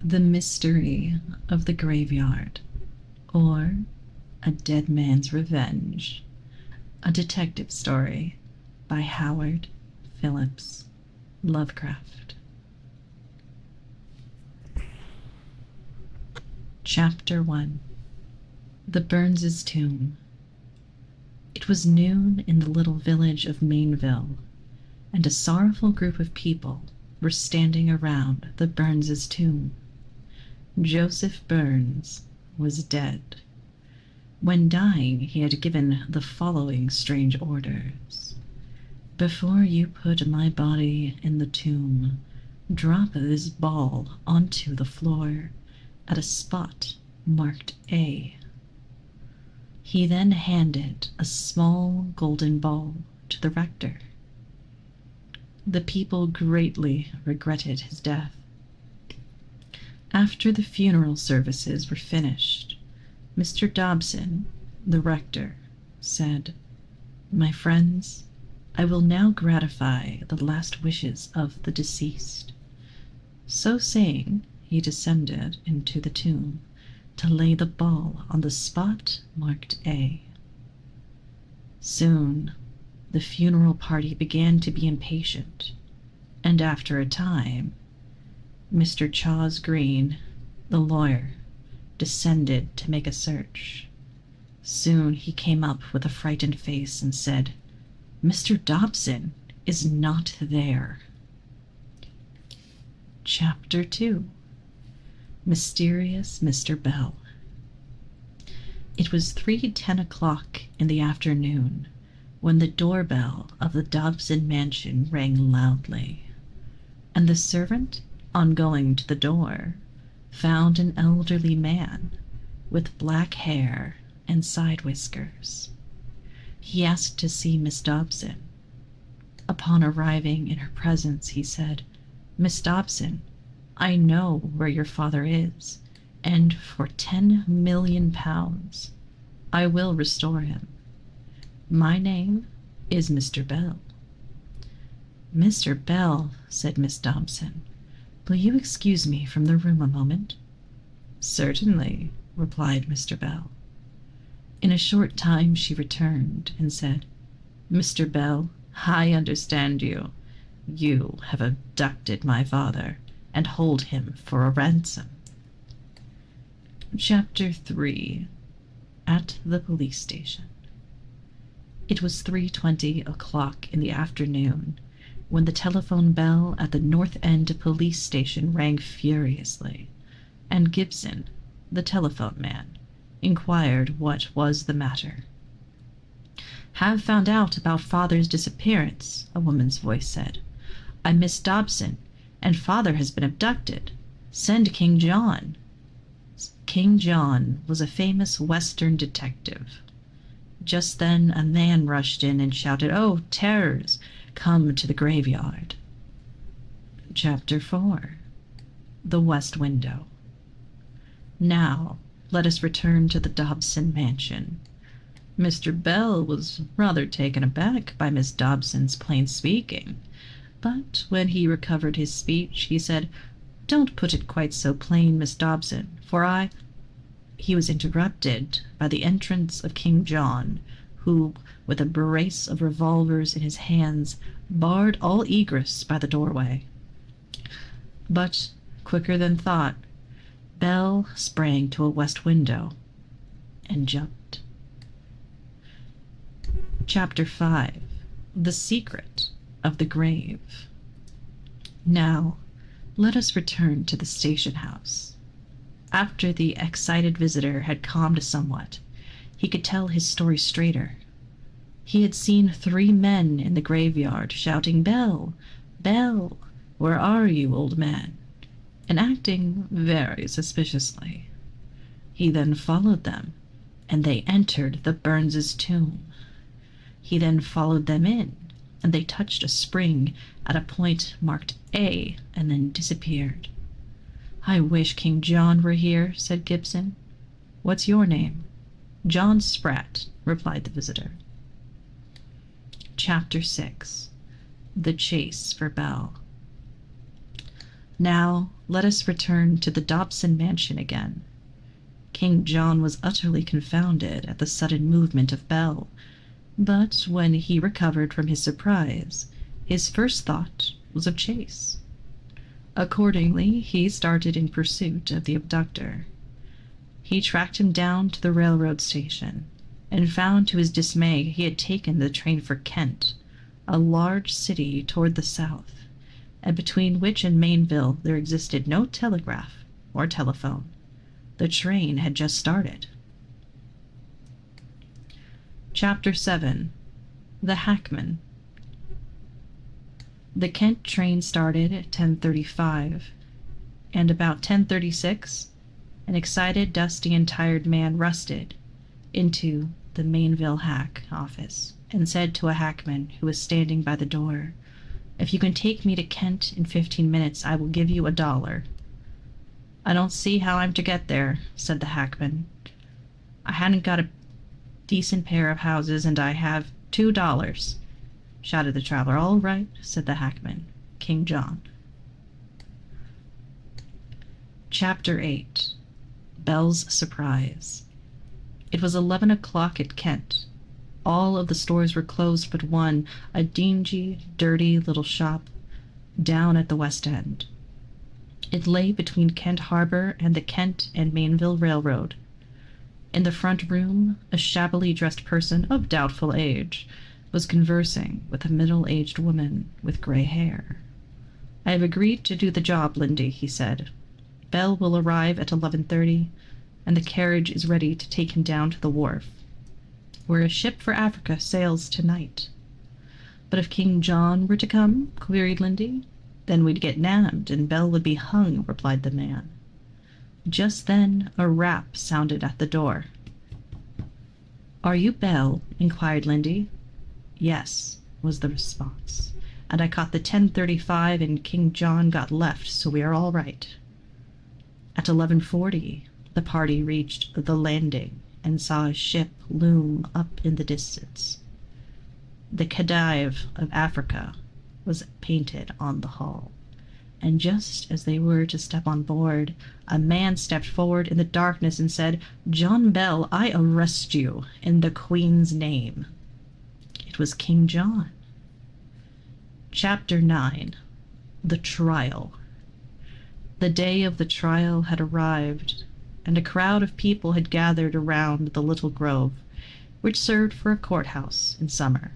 The Mystery of the Graveyard, or A Dead Man's Revenge, a detective story by Howard Phillips Lovecraft. Chapter 1. The Burns' Tomb. It was noon in the little village of Mainville, and a sorrowful group of people were standing around the Burns' tomb. Joseph Burns was dead. When dying, he had given the following strange orders. "Before you put my body in the tomb, drop this ball onto the floor at a spot marked A." He then handed a small golden ball to the rector. The people greatly regretted his death. After the funeral services were finished, Mr. Dobson, the rector, said, "My friends, I will now gratify the last wishes of the deceased." So saying, he descended into the tomb to lay the ball on the spot marked A. Soon, the funeral party began to be impatient, and after a time, Mr. Charles Green, the lawyer, descended to make a search. Soon he came up with a frightened face and said, "Mr. Dobson is not there." Chapter 2. Mysterious Mr. Bell. It was 3:10 in the afternoon when the doorbell of the Dobson mansion rang loudly, and the servant, on going to the door, found an elderly man with black hair and side whiskers. He asked to see Miss Dobson. Upon arriving in her presence, he said, "Miss Dobson, I know where your father is, and for £10,000,000 I will restore him. My name is Mr. Bell." "Mr. Bell," said Miss Dobson, "will you excuse me from the room a moment?" "Certainly," replied Mr. Bell. In a short time she returned and said, "Mr. Bell, I understand you. You have abducted my father and hold him for a ransom." Chapter 3. At the Police Station. It was 3:20 in the afternoon when the telephone bell at the North End police station rang furiously, and Gibson, the telephone man, inquired what was the matter. "Have found out about father's disappearance," a woman's voice said. "I'm Miss Dobson, and father has been abducted. Send King John." King John was a famous Western detective. Just then a man rushed in and shouted, "Oh, terrors! Come to the graveyard." Chapter 4. The West Window. Now, let us return to the Dobson mansion. Mr. Bell was rather taken aback by Miss Dobson's plain speaking, but when he recovered his speech, he said, "Don't put it quite so plain, Miss Dobson, for He was interrupted by the entrance of King John, who, with a brace of revolvers in his hands, barred all egress by the doorway. But, quicker than thought, Bell sprang to a west window and jumped. Chapter 5. The Secret of the Grave. Now, let us return to the station house. After the excited visitor had calmed somewhat, he could tell his story straighter. He had seen 3 men in the graveyard shouting, "Bell, Bell, where are you, old man?" and acting very suspiciously. He then followed them, and they entered the Burns' tomb. He then followed them in, and they touched a spring at a point marked A and then disappeared. "I wish King John were here," said Gibson. "What's your name?" "John Spratt," replied the visitor. Chapter 6. The Chase for Bell. Now let us return to the Dobson mansion again. King John was utterly confounded at the sudden movement of Bell, but when he recovered from his surprise, his first thought was of chase. Accordingly, he started in pursuit of the abductor. He tracked him down to the railroad station, and found to his dismay he had taken the train for Kent, a large city toward the south, and between which and Mainville there existed no telegraph or telephone. The train had just started. Chapter 7. The Hackman. The Kent train started at 10:35, and about 10:36, an excited, dusty, and tired man rusted into the Mainville hack office and said to a hackman who was standing by the door, "If you can take me to Kent in 15 minutes, I will give you $1. "I don't see how I'm to get there," said the hackman. "I hadn't got a decent pair of houses, and I have $2, shouted the traveler. "All right," said the hackman. King John. Chapter 8. Bell's Surprise. It was 11 o'clock at Kent. All of the stores were closed but one, a dingy, dirty little shop down at the West End. It lay between Kent Harbor and the Kent and Mainville Railroad. In the front room, a shabbily dressed person of doubtful age was conversing with a middle-aged woman with gray hair. "I have agreed to do the job, Lindy," he said. "Bell will arrive at 11:30, and the carriage is ready to take him down to the wharf, where a ship for Africa sails tonight." "But if King John were to come?" queried Lindy. "Then we'd get nabbed, and Bell would be hung," replied the man. Just then a rap sounded at the door. "Are you Bell?" inquired Lindy. "Yes," was the response, "and I caught the 10:35 and King John got left, so we are all right." At 11:40 the party reached the landing and saw a ship loom up in the distance. The Khedive of Africa was painted on the hull, and just as they were to step on board, a man stepped forward in the darkness and said, "John Bell, I arrest you in the Queen's name." It was King John. Chapter 9. The Trial. The day of the trial had arrived, and a crowd of people had gathered around the little grove, which served for a courthouse in summer,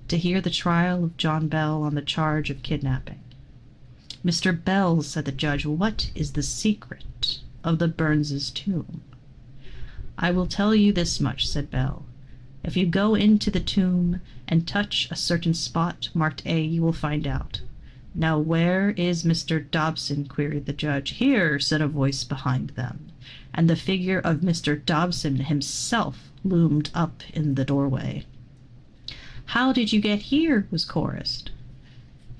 to hear the trial of John Bell on the charge of kidnapping. "Mr. Bell," said the judge, "what is the secret of the Burns' tomb?" "I will tell you this much," said Bell. "If you go into the tomb and touch a certain spot marked A, you will find out." "Now where is Mr. Dobson?" queried the judge. "Here," said a voice behind them, and the figure of Mr. Dobson himself loomed up in the doorway. "How did you get here?" was chorused.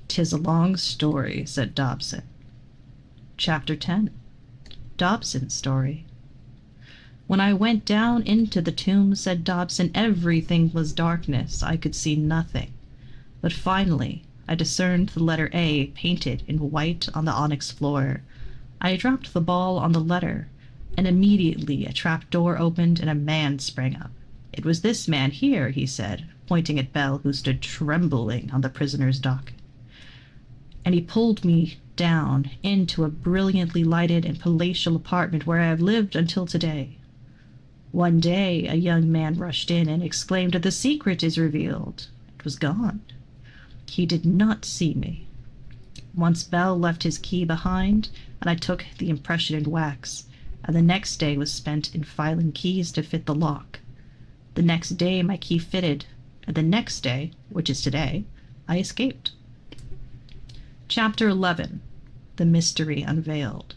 "'Tis a long story," said Dobson. Chapter 10. Dobson's Story. "When I went down into the tomb," said Dobson, "everything was darkness. I could see nothing. But finally I discerned the letter A painted in white on the onyx floor. I dropped the ball on the letter, and immediately a trap door opened and a man sprang up. 'It was this man here,' he said, pointing at Bell, who stood trembling on the prisoner's dock. And he pulled me down into a brilliantly lighted and palatial apartment where I have lived until today. One day a young man rushed in and exclaimed, 'The secret is revealed.' It was gone. He did not see me. Once Bell left his key behind, and I took the impression in wax, and the next day was spent in filing keys to fit the lock. The next day my key fitted, and the next day, which is today, I escaped." Chapter 11. The Mystery Unveiled.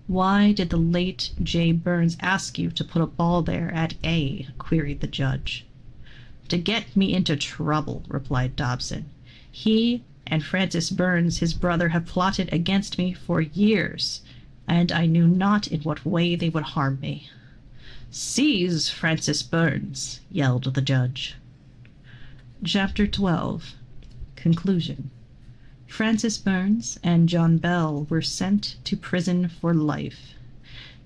"Why did the late J. Burns ask you to put a ball there at A?" queried the judge. "To get me into trouble," replied Dobson. "He and Francis Burns, his brother, have plotted against me for years, and I knew not in what way they would harm me." "Seize Francis Burns," yelled the judge. Chapter 12. Conclusion. Francis Burns and John Bell were sent to prison for life.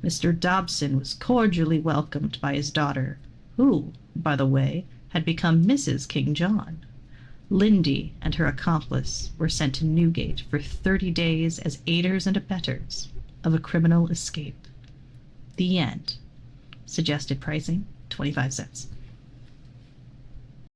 Mr. Dobson was cordially welcomed by his daughter, who, by the way, had become Mrs. King John. Lindy and her accomplice were sent to Newgate for 30 days as aiders and abettors of a criminal escape. The end. Suggested pricing, 25 cents.